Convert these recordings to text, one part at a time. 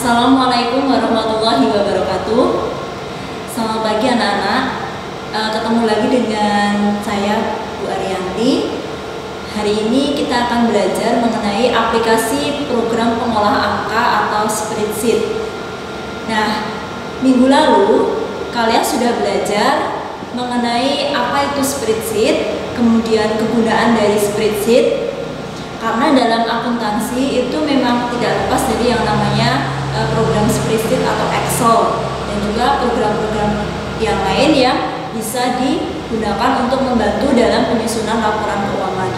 Assalamualaikum warahmatullahi wabarakatuh. Selamat pagi anak-anak. Ketemu lagi dengan saya Bu Arianti. Hari ini kita akan belajar mengenai aplikasi program pengolah angka atau spreadsheet. Nah, minggu lalu kalian sudah belajar mengenai apa itu spreadsheet, kemudian kegunaan dari spreadsheet. Karena dalam akuntansi itu memang tidak lepas dari yang namanya program spreadsheet atau Excel, dan juga program-program yang lain yang bisa digunakan untuk membantu dalam penyusunan laporan keuangan.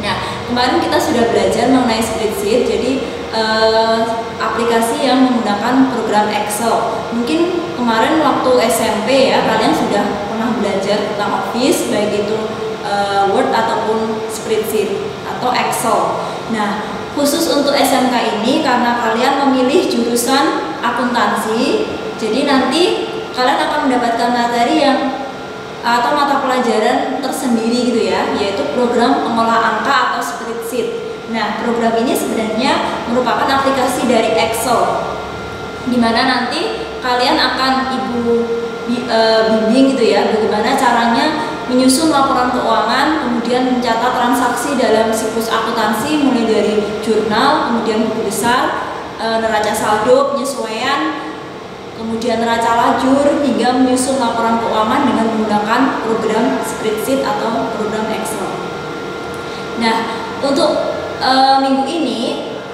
Nah, kemarin kita sudah belajar mengenai spreadsheet, jadi aplikasi yang menggunakan program Excel. Mungkin kemarin waktu SMP ya, kalian sudah pernah belajar tentang Office, baik itu Word ataupun spreadsheet atau Excel. Nah, khusus untuk SMK ini karena kalian memilih jurusan akuntansi, jadi nanti kalian akan mendapatkan materi yang atau mata pelajaran tersendiri gitu ya, yaitu program pengolah angka atau spreadsheet. Nah, program ini sebenarnya merupakan aplikasi dari Excel, dimana nanti kalian akan bimbing gitu ya, bagaimana caranya menyusun laporan keuangan, kemudian mencatat transaksi dalam siklus akuntansi mulai dari jurnal, kemudian buku besar, neraca saldo, penyesuaian, kemudian neraca lajur, hingga menyusun laporan keuangan dengan menggunakan program spreadsheet atau program Excel. Nah, untuk minggu ini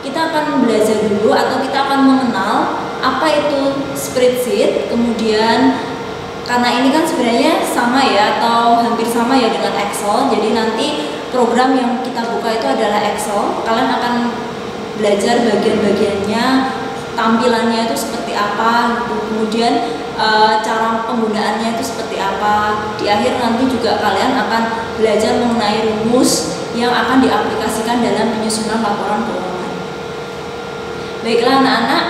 kita akan belajar dulu atau kita akan mengenal apa itu spreadsheet, kemudian karena ini kan sebenarnya sama ya atau hampir sama ya dengan Excel, jadi nanti program yang kita buka itu adalah Excel. Kalian akan belajar bagian-bagiannya, tampilannya itu seperti apa gitu. Kemudian cara penggunaannya itu seperti apa. Di akhir nanti juga kalian akan belajar mengenai rumus yang akan diaplikasikan dalam penyusunan laporan keuangan. Baiklah anak-anak,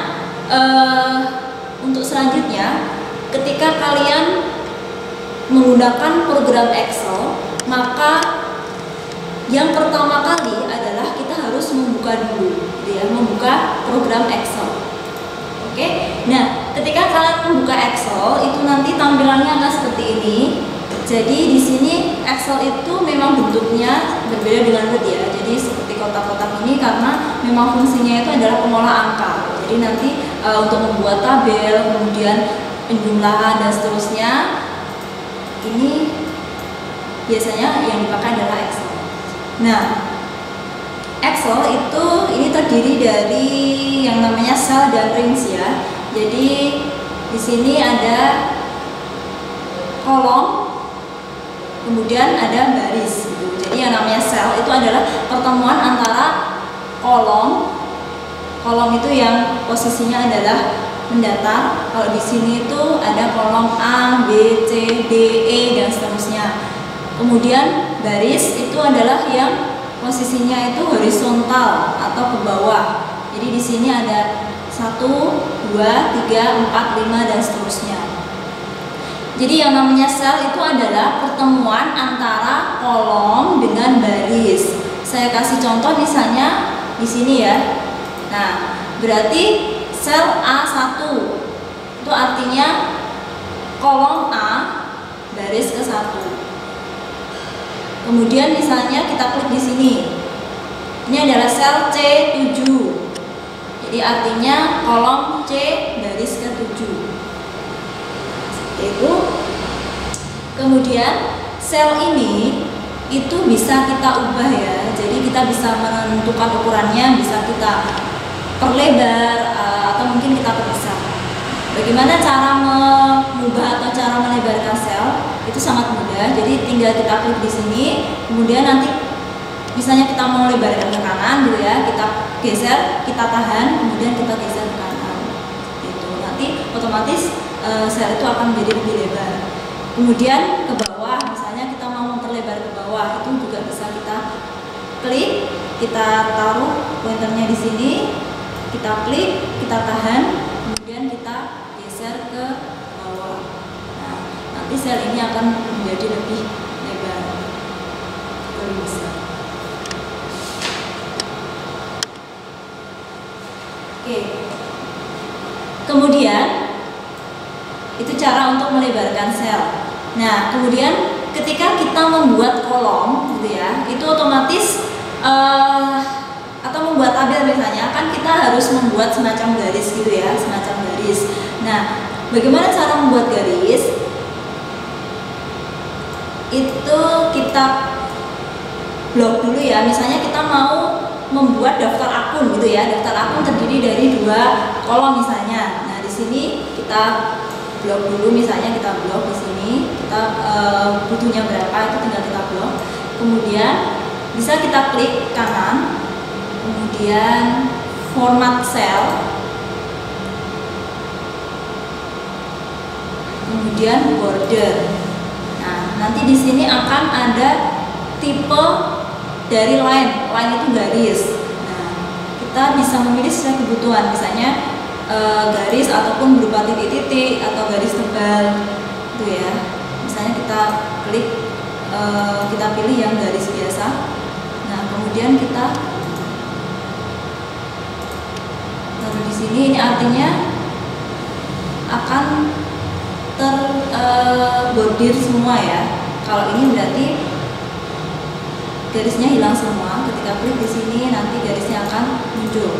untuk selanjutnya ketika kalian menggunakan program Excel, maka yang pertama kali adalah kita harus membuka dulu, ya, membuka program Excel. Oke, nah ketika kalian membuka Excel itu nanti tampilannya akan seperti ini. Jadi di sini Excel itu memang bentuknya berbeda dengan Word ya. Jadi seperti kotak-kotak ini karena memang fungsinya itu adalah pengolah angka. Jadi nanti untuk membuat tabel, kemudian penjumlahan dan seterusnya, ini biasanya yang dipakai adalah Excel. Nah, Excel itu ini terdiri dari yang namanya cell dan range ya. Jadi di sini ada kolom, kemudian ada baris gitu. Jadi yang namanya cell itu adalah pertemuan antara kolom itu yang posisinya adalah mendatar. Kalau di sini itu ada kolom A, B, C, D, E dan seterusnya. Kemudian baris itu adalah yang posisinya itu horizontal atau ke bawah. Jadi di sini ada 1, 2, 3, 4, 5 dan seterusnya. Jadi yang namanya sel itu adalah pertemuan antara kolom dengan baris. Saya kasih contoh misalnya di sini ya. Nah, berarti sel A1 itu artinya kolom A baris ke 1. Kemudian misalnya kita klik di sini. Ini adalah sel C7. Jadi artinya kolom C baris ke 7. Seperti itu. Kemudian sel ini itu bisa kita ubah ya. Jadi kita bisa menentukan ukurannya, bisa kita perlebar atau mungkin kita perpisah. Bagaimana cara mengubah atau cara melebarkan sel? Itu sangat mudah. Jadi tinggal kita klik di sini, kemudian nanti misalnya kita mau lebarkan ke kanan gitu ya, kita geser, kita tahan, kemudian kita geser ke kanan. Itu nanti otomatis sel itu akan menjadi lebih lebar. Kemudian ke bawah, misalnya kita mau memperlebar ke bawah, itu juga bisa kita klik, kita taruh pointernya di sini. Kita klik, kita tahan, kemudian kita geser ke bawah. Nah, nanti sel ini akan menjadi lebih lebar, lebih besar. Oke, Kemudian itu cara untuk melebarkan sel. Nah, kemudian ketika kita membuat kolom gitu ya, itu otomatis atau membuat tabel misalnya, kan kita harus membuat semacam garis gitu ya, semacam garis. Nah, bagaimana cara membuat garis? Itu kita blok dulu ya. Misalnya kita mau membuat daftar akun gitu ya. Daftar akun terdiri dari 2 kolom misalnya. Nah, di sini kita blok dulu, misalnya kita blok di sini, kita butuhnya berapa itu tinggal kita blok. Kemudian bisa kita klik kanan, kemudian format cell, kemudian border. Nah, nanti di sini akan ada tipe dari line itu garis. Nah, kita bisa memilih sesuai kebutuhan, misalnya garis ataupun berupa titik-titik atau garis tebal itu ya. Misalnya kita klik, kita pilih yang garis biasa. Nah, kemudian kita taruh di sini. Ini artinya akan terbordir semua ya. Kalau ini berarti garisnya hilang semua. Ketika klik di sini nanti garisnya akan muncul.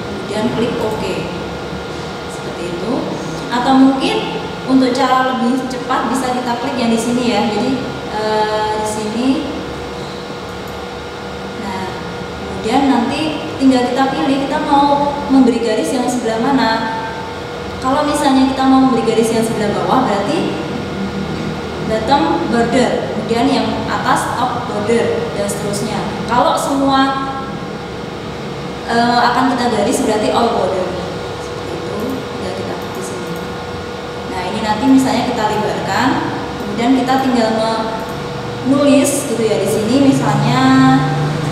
Kemudian klik OK. Itu. Atau mungkin untuk cara lebih cepat bisa kita klik yang di sini ya. Jadi di sini. Nah, kemudian nanti tinggal kita pilih kita mau memberi garis yang sebelah mana. Kalau misalnya kita mau memberi garis yang sebelah bawah, berarti bottom border, kemudian yang atas top border, dan seterusnya. Kalau semua akan kita garis berarti all border. Nanti misalnya kita lebarkan, kemudian kita tinggal menulis gitu ya. Di sini misalnya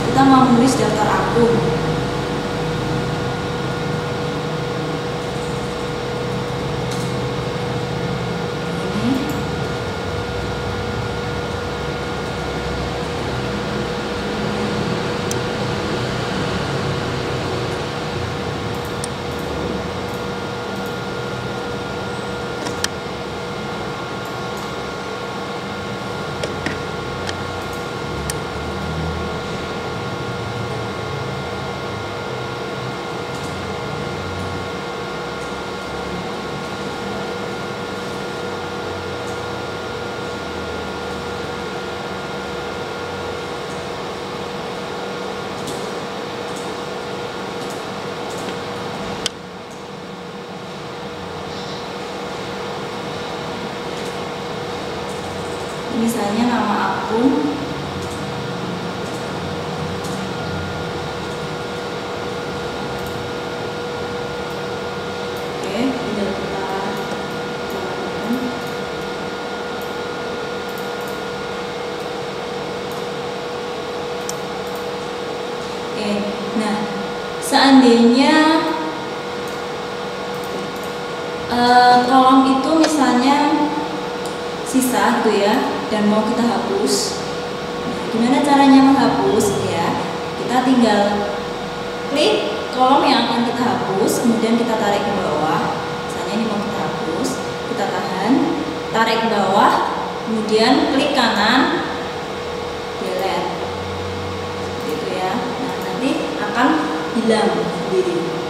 kita mau menulis daftar akun. Ini. Misalnya nama akun, oke, tinggal kita oke. Nah, seandainya kolom itu misalnya sisa gitu ya, dan mau kita hapus. Nah, gimana caranya menghapus ya? Kita tinggal klik kolom yang akan kita hapus, kemudian kita tarik ke bawah. Misalnya ini mau kita hapus, kita tahan, tarik ke bawah, kemudian klik kanan, delete. Gitu ya. Nah, nanti akan hilang sendiri.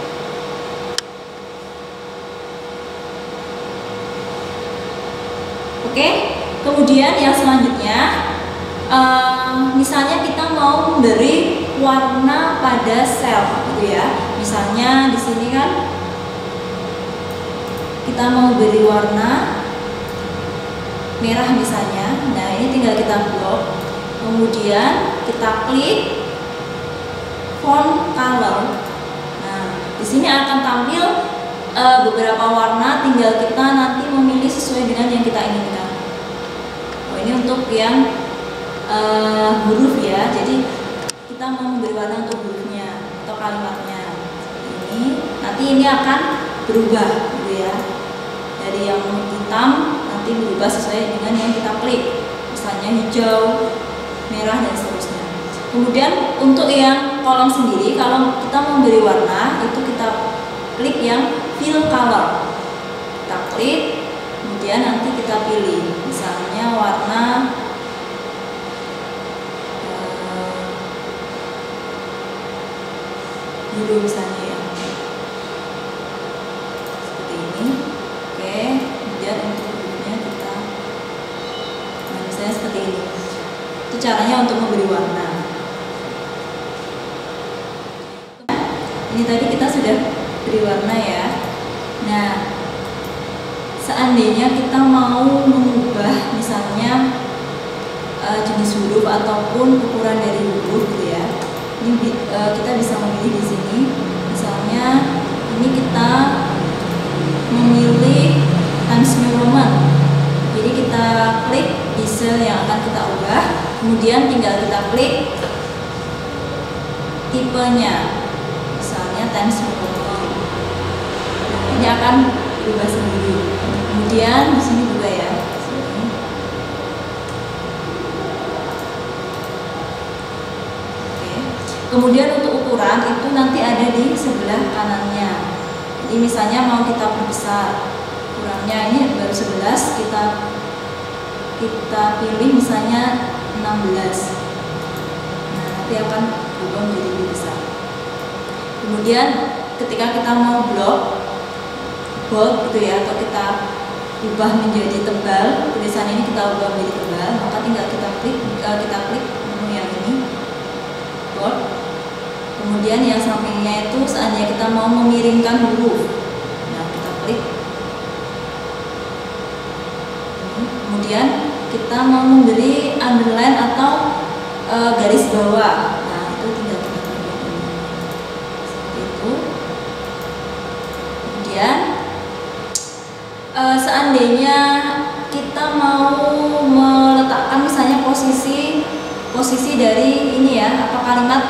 Oke, kemudian yang selanjutnya, misalnya kita mau memberi warna pada sel, gitu ya. Misalnya di sini kan kita mau beri warna merah misalnya. Nah, ini tinggal kita blok, kemudian kita klik font color. Nah, di sini akan tampil beberapa warna, tinggal kita nanti memilih sesuai dengan yang kita inginkan. Oh, ini untuk yang huruf ya, jadi kita mau memberi warna untuk hurufnya atau kalimatnya. Ini nanti ini akan berubah gitu ya, dari yang hitam nanti berubah sesuai dengan yang kita klik, misalnya hijau, merah, dan seterusnya. Kemudian untuk yang kolom sendiri, kalau kita memberi warna itu kita klik yang fill color. Kita klik, kemudian nanti kita pilih misalnya warna biru misalnya ya, seperti ini. Oke, kemudian untuk hurufnya kita, nah misalnya seperti ini. Itu caranya untuk memberi warna. Ini tadi kita sudah beri warna ya. Nah, seandainya kita mau mengubah misalnya jenis huruf ataupun ukuran dari huruf gitu ya, ini kita bisa memilih di sini. Misalnya ini kita memilih Times New Roman. Jadi kita klik di sel yang akan kita ubah, kemudian tinggal kita klik tipenya, misalnya Times New Roman. Ini akan berubah sendiri. Kemudian di sini juga ya. Kemudian untuk ukuran itu nanti ada di sebelah kanannya. Jadi misalnya mau kita perbesar, ukurannya ini baru 11, kita pilih misalnya 16. Nah, nanti akan berubah menjadi lebih besar. Kemudian ketika kita mau bold gitu ya, atau kita ubah menjadi tebal, tulisan ini kita ubah menjadi tebal, maka tinggal kita klik menu yang ini, bold. Kemudian yang sampingnya itu seandainya kita mau memiringkan huruf, nah kita klik. Kemudian kita mau memberi underline atau garis bawah, nah itu tinggal kita klik seperti itu. Kemudian seandainya kita mau meletakkan misalnya posisi dari ini ya, apa kalimat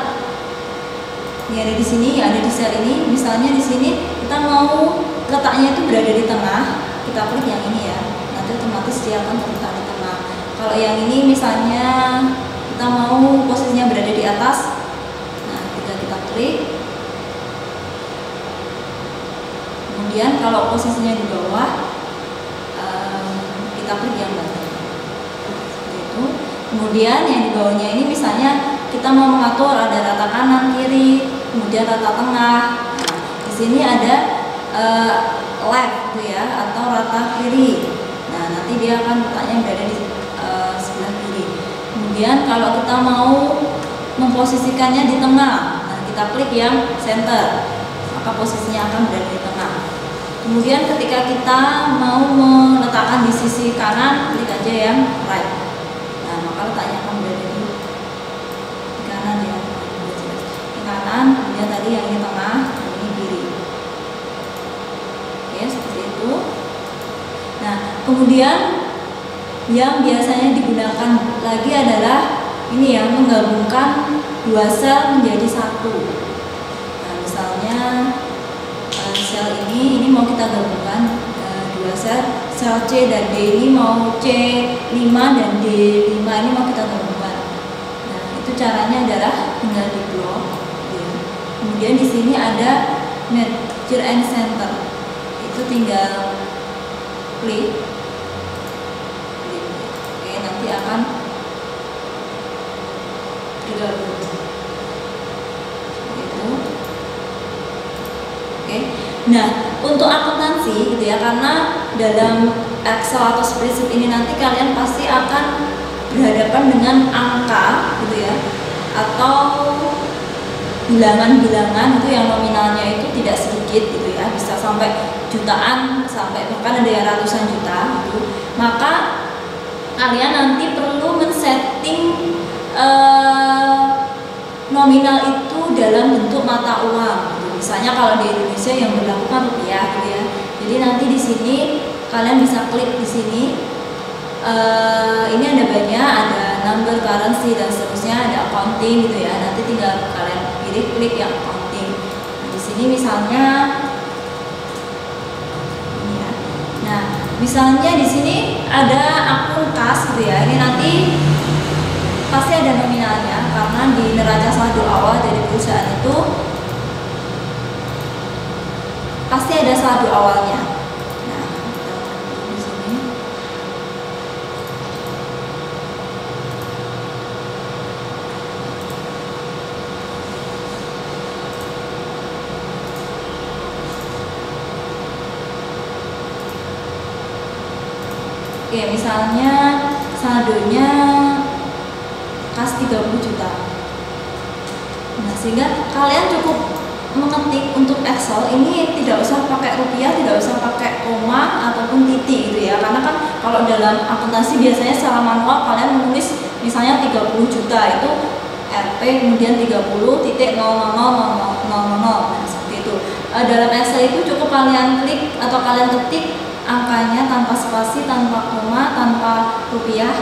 ini ada di sini, ada di sel ini. Misalnya di sini kita mau letaknya itu berada di tengah, kita klik yang ini ya, nanti otomatis dia akan terletak di tengah. Kalau yang ini misalnya kita mau posisinya berada di atas, nah kita klik. Kemudian kalau posisinya di bawah, kita klik yang bawah. Seperti itu. Kemudian yang di bawahnya ini misalnya kita mau mengatur ada rata kanan kiri, kemudian rata tengah. Nah, di sini ada left gitu ya, atau rata kiri. Nah, nanti dia akan letaknya berada di sebelah kiri. Kemudian kalau kita mau memposisikannya di tengah, nah kita klik yang center, maka posisinya akan berada di tengah. Kemudian ketika kita mau meletakkan di sisi kanan, klik aja yang right. Nah, maka letaknya akan berada di kanan ya, di kanan. Kemudian tadi yang di tengah, ini kiri. Oke, seperti itu. Nah, kemudian yang biasanya digunakan lagi adalah ini ya, menggabungkan dua sel menjadi satu. Nah, misalnya sel ini mau kita gabungkan dua sel C dan D ini mau C5 dan D5 ini mau kita gabungkan. Nah, itu caranya adalah tinggal di blok. Ya. Kemudian di sini ada merge and center. Itu tinggal klik. Oke, nanti akan digabung. Itu. Oke. Nah, untuk akuntansi gitu ya, karena dalam Excel atau spreadsheet ini nanti kalian pasti akan berhadapan dengan angka gitu ya, atau bilangan-bilangan itu yang nominalnya itu tidak sedikit gitu ya, bisa sampai jutaan, sampai bahkan ada yang ratusan juta gitu. Maka kalian nanti perlu men-setting nominal itu dalam bentuk mata uang gitu. Misalnya kalau di Indonesia yang berlaku kan rupiah gitu ya. Jadi nanti di sini kalian bisa klik di sini. Ini ada banyak, ada number, currency dan seterusnya, ada accounting gitu ya. Nanti tinggal kalian pilih klik yang accounting. Nah, di sini misalnya ini ya. Nah, misalnya di sini ada akun kas gitu ya. Ini nanti pasti ada nominalnya karena di neraca saldo awal dari perusahaan itu pasti ada saldo awalnya. Nah, di sini. Oke, misalnya saldonya kas 30 juta. Nah, sehingga kalian cukup mengetik untuk Excel ini tidak usah pakai rupiah, tidak usah pakai koma ataupun titik gitu ya. Karena kan kalau dalam akuntansi biasanya secara manual kalian menulis misalnya 30 juta itu RP kemudian 30.0000000. Nah, seperti itu. Dalam Excel itu cukup kalian klik atau kalian ketik angkanya tanpa spasi, tanpa koma, tanpa rupiah.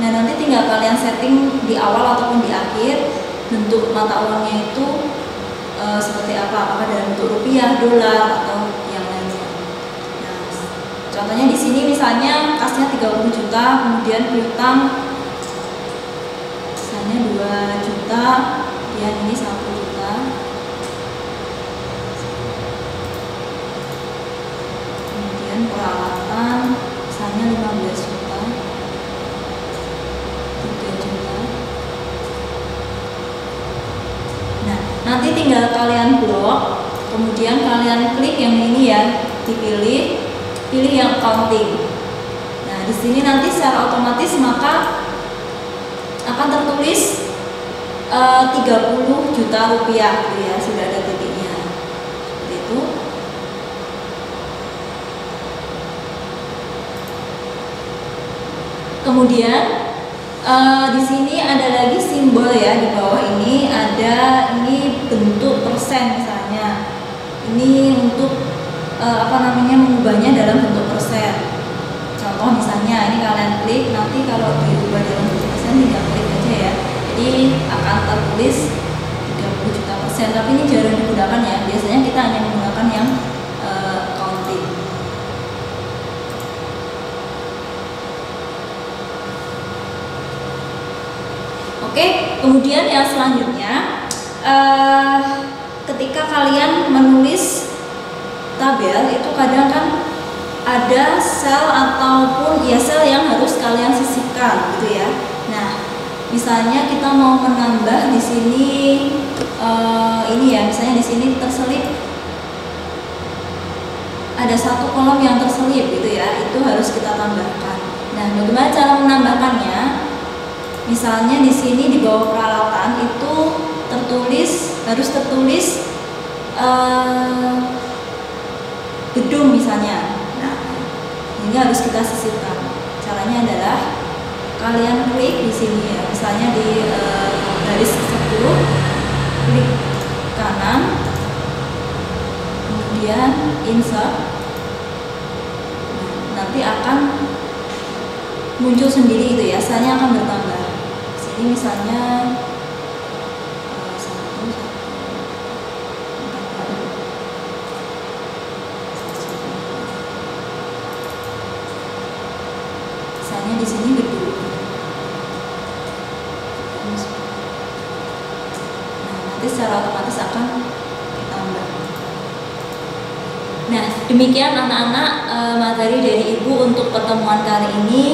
Nah, nanti tinggal kalian setting di awal ataupun di akhir bentuk mata uangnya itu seperti apa, apakah dalam bentuk rupiah, dolar, atau yang lainnya. Nah, contohnya di sini misalnya kasnya 30 juta, kemudian piutang misalnya 2 juta, kemudian ini 1 juta. Kemudian peralatan misalnya 15 juta, 3 juta. Nah, nanti tinggal kalian blok, kemudian kalian klik yang ini ya, dipilih, pilih yang accounting. Nah, di sini nanti secara otomatis maka akan tertulis 30 juta rupiah gitu ya, sudah ada titiknya. Seperti itu. Kemudian di sini ada lagi simbol ya, di bawah ini ada ini bentuk persen misalnya. Ini untuk mengubahnya dalam bentuk persen. Contoh misalnya ini kalian klik, nanti kalau diubah dalam bentuk persen tinggal klik aja ya. Jadi akan tertulis 30 juta persen. Tapi ini jarang digunakan ya. Biasanya kita hanya menggunakan yang counting. Oke, kemudian yang selanjutnya ketika kalian menulis tabel itu kadang kan ada sel ataupun ya sel yang harus kalian sisihkan gitu ya. Nah, misalnya kita mau menambah di sini ini ya, misalnya di sini terselip ada satu kolom yang terselip gitu ya, itu harus kita tambahkan. Nah, bagaimana cara menambahkannya? Misalnya di sini di bawah peralatan itu harus tertulis gedung misalnya. Nah, ini harus kita sisipkan. Caranya adalah kalian klik di sini ya, misalnya di garis 10, klik kanan, kemudian insert. Nanti akan muncul sendiri itu ya, selnya akan bertambah. Sini misalnya misalnya di sini gedung. Nah, nanti secara otomatis akan ditambah. Nah, demikian anak-anak materi dari Ibu untuk pertemuan kali ini.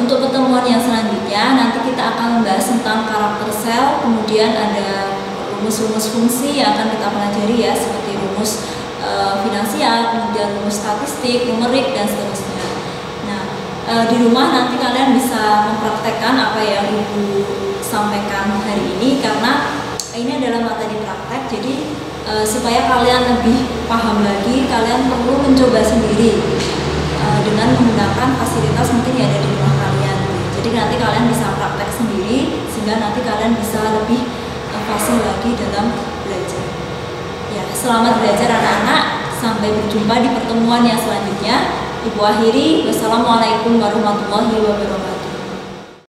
Untuk pertemuan yang selanjutnya nanti kita akan membahas tentang karakter sel, kemudian ada rumus-rumus fungsi yang akan kita pelajari ya, seperti rumus finansial, kemudian rumus statistik, numerik, dan seterusnya. Nah, di rumah nanti kalian bisa mempraktekkan apa yang Ibu sampaikan hari ini, karena ini adalah materi praktek. Jadi supaya kalian lebih paham lagi, kalian perlu mencoba sendiri dengan menggunakan fasilitas mungkin yang ada di rumah kalian. Jadi nanti kalian bisa praktek sendiri sehingga nanti kalian bisa lebih fasih lagi dalam belajar. Ya, selamat belajar anak-anak. Sampai berjumpa di pertemuan yang selanjutnya. Ibu akhiri, wassalamualaikum warahmatullahi wabarakatuh.